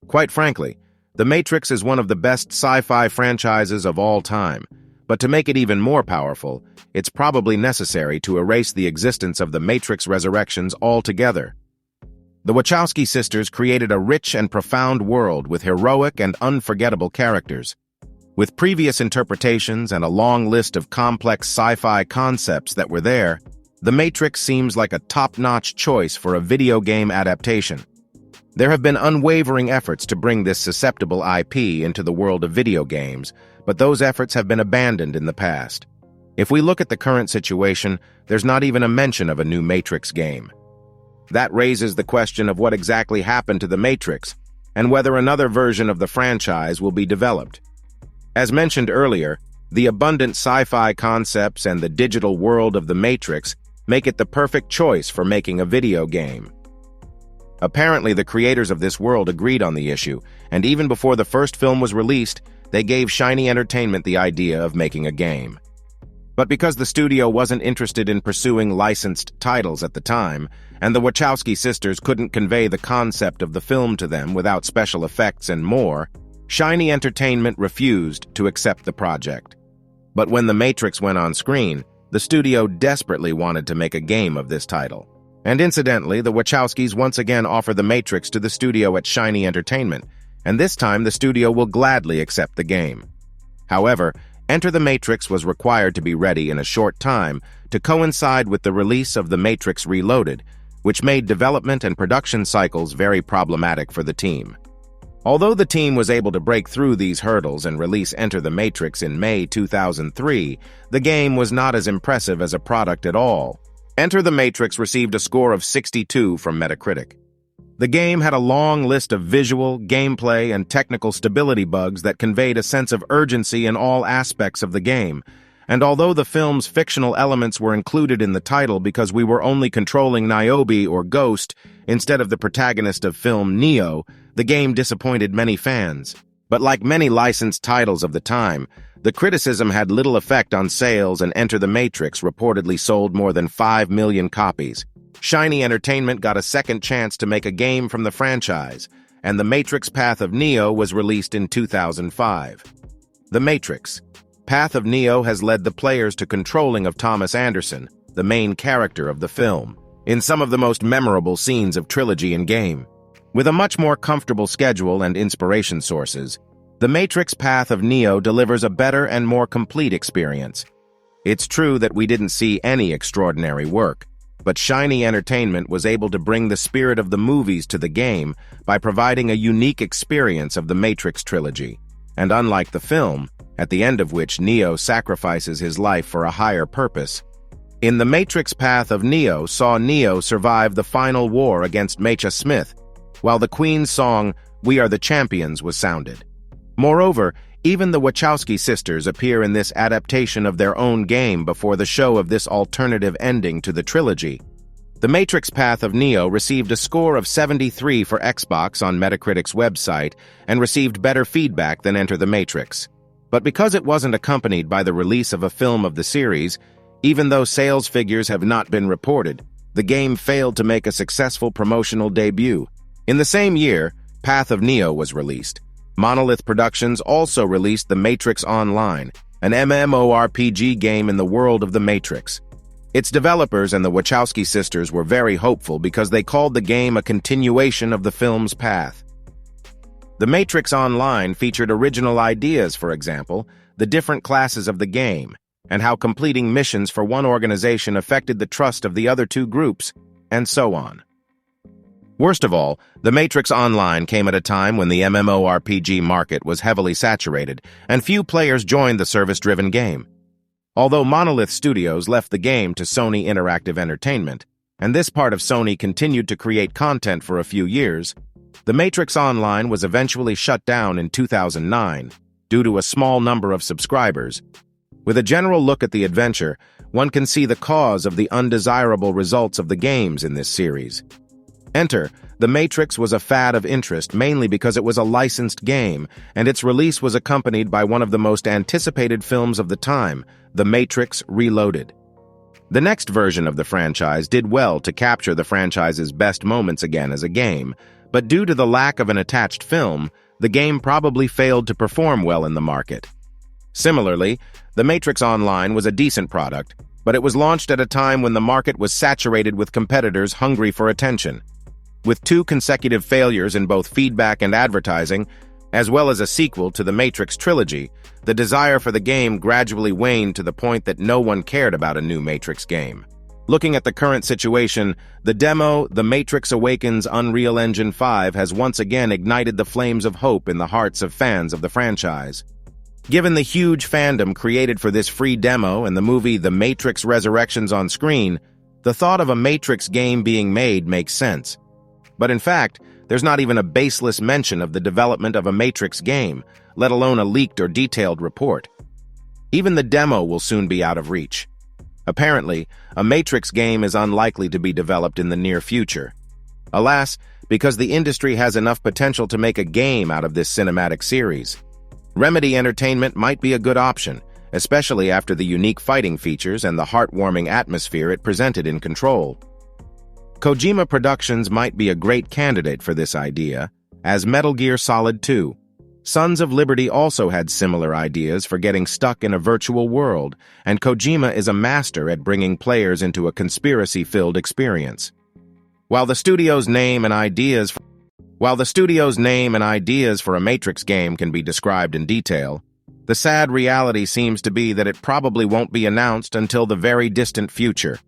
Quite frankly, The Matrix is one of the best sci-fi franchises of all time, but to make it even more powerful, it's probably necessary to erase the existence of the Matrix Resurrections altogether. The Wachowski sisters created a rich and profound world with heroic and unforgettable characters. With previous interpretations and a long list of complex sci-fi concepts that were there, The Matrix seems like a top-notch choice for a video game adaptation. There have been unwavering efforts to bring this susceptible IP into the world of video games, but those efforts have been abandoned in the past. If we look at the current situation, there's not even a mention of a new Matrix game. That raises the question of what exactly happened to The Matrix, and whether another version of the franchise will be developed. As mentioned earlier, the abundant sci-fi concepts and the digital world of The Matrix make it the perfect choice for making a video game. Apparently, the creators of this world agreed on the issue, and even before the first film was released, they gave Shiny Entertainment the idea of making a game. But because the studio wasn't interested in pursuing licensed titles at the time, and the Wachowski sisters couldn't convey the concept of the film to them without special effects and more, Shiny Entertainment refused to accept the project. But when The Matrix went on screen, the studio desperately wanted to make a game of this title. And incidentally, the Wachowskis once again offer The Matrix to the studio at Shiny Entertainment, and this time the studio will gladly accept the game. However, Enter the Matrix was required to be ready in a short time to coincide with the release of The Matrix Reloaded, which made development and production cycles very problematic for the team. Although the team was able to break through these hurdles and release Enter the Matrix in May 2003, the game was not as impressive as a product at all. Enter the Matrix received a score of 62 from Metacritic. The game had a long list of visual, gameplay, and technical stability bugs that conveyed a sense of urgency in all aspects of the game, and although the film's fictional elements were included in the title because we were only controlling Niobe or Ghost instead of the protagonist of film Neo, the game disappointed many fans. But like many licensed titles of the time, the criticism had little effect on sales, and Enter the Matrix reportedly sold more than 5 million copies. Shiny Entertainment got a second chance to make a game from the franchise, and The Matrix Path of Neo was released in 2005. The Matrix Path of Neo has led the players to controlling of Thomas Anderson, the main character of the film, in some of the most memorable scenes of trilogy in game. With a much more comfortable schedule and inspiration sources, The Matrix Path of Neo delivers a better and more complete experience. It's true that we didn't see any extraordinary work, but Shiny Entertainment was able to bring the spirit of the movies to the game by providing a unique experience of the Matrix trilogy. And unlike the film, at the end of which Neo sacrifices his life for a higher purpose, in The Matrix Path of Neo saw Neo survive the final war against Mecha Smith, while the Queen's song, "We Are the Champions," was sounded. Moreover, even the Wachowski sisters appear in this adaptation of their own game before the show of this alternative ending to the trilogy. The Matrix Path of Neo received a score of 73 for Xbox on Metacritic's website and received better feedback than Enter the Matrix. But because it wasn't accompanied by the release of a film of the series, even though sales figures have not been reported, the game failed to make a successful promotional debut. In the same year, Path of Neo was released. Monolith Productions also released The Matrix Online, an MMORPG game in the world of The Matrix. Its developers and the Wachowski sisters were very hopeful because they called the game a continuation of the film's path. The Matrix Online featured original ideas, for example, the different classes of the game, and how completing missions for one organization affected the trust of the other two groups, and so on. Worst of all, The Matrix Online came at a time when the MMORPG market was heavily saturated, and few players joined the service-driven game. Although Monolith Studios left the game to Sony Interactive Entertainment, and this part of Sony continued to create content for a few years, The Matrix Online was eventually shut down in 2009 due to a small number of subscribers. With a general look at the adventure, one can see the cause of the undesirable results of the games in this series. Enter, The Matrix was a fad of interest mainly because it was a licensed game, and its release was accompanied by one of the most anticipated films of the time, The Matrix Reloaded. The next version of the franchise did well to capture the franchise's best moments again as a game, but due to the lack of an attached film, the game probably failed to perform well in the market. Similarly, The Matrix Online was a decent product, but it was launched at a time when the market was saturated with competitors hungry for attention. With 2 consecutive failures in both feedback and advertising, as well as a sequel to the Matrix trilogy, the desire for the game gradually waned to the point that no one cared about a new Matrix game. Looking at the current situation, the demo, The Matrix Awakens Unreal Engine 5, has once again ignited the flames of hope in the hearts of fans of the franchise. Given the huge fandom created for this free demo and the movie The Matrix Resurrections on screen, the thought of a Matrix game being made makes sense. But in fact, there's not even a baseless mention of the development of a Matrix game, let alone a leaked or detailed report. Even the demo will soon be out of reach. Apparently, a Matrix game is unlikely to be developed in the near future. Alas, because the industry has enough potential to make a game out of this cinematic series. Remedy Entertainment might be a good option, especially after the unique fighting features and the heartwarming atmosphere it presented in Control. Kojima Productions might be a great candidate for this idea, as Metal Gear Solid 2. Sons of Liberty also had similar ideas for getting stuck in a virtual world, and Kojima is a master at bringing players into a conspiracy-filled experience. While the studio's name and ideas for a Matrix game can be described in detail, the sad reality seems to be that it probably won't be announced until the very distant future.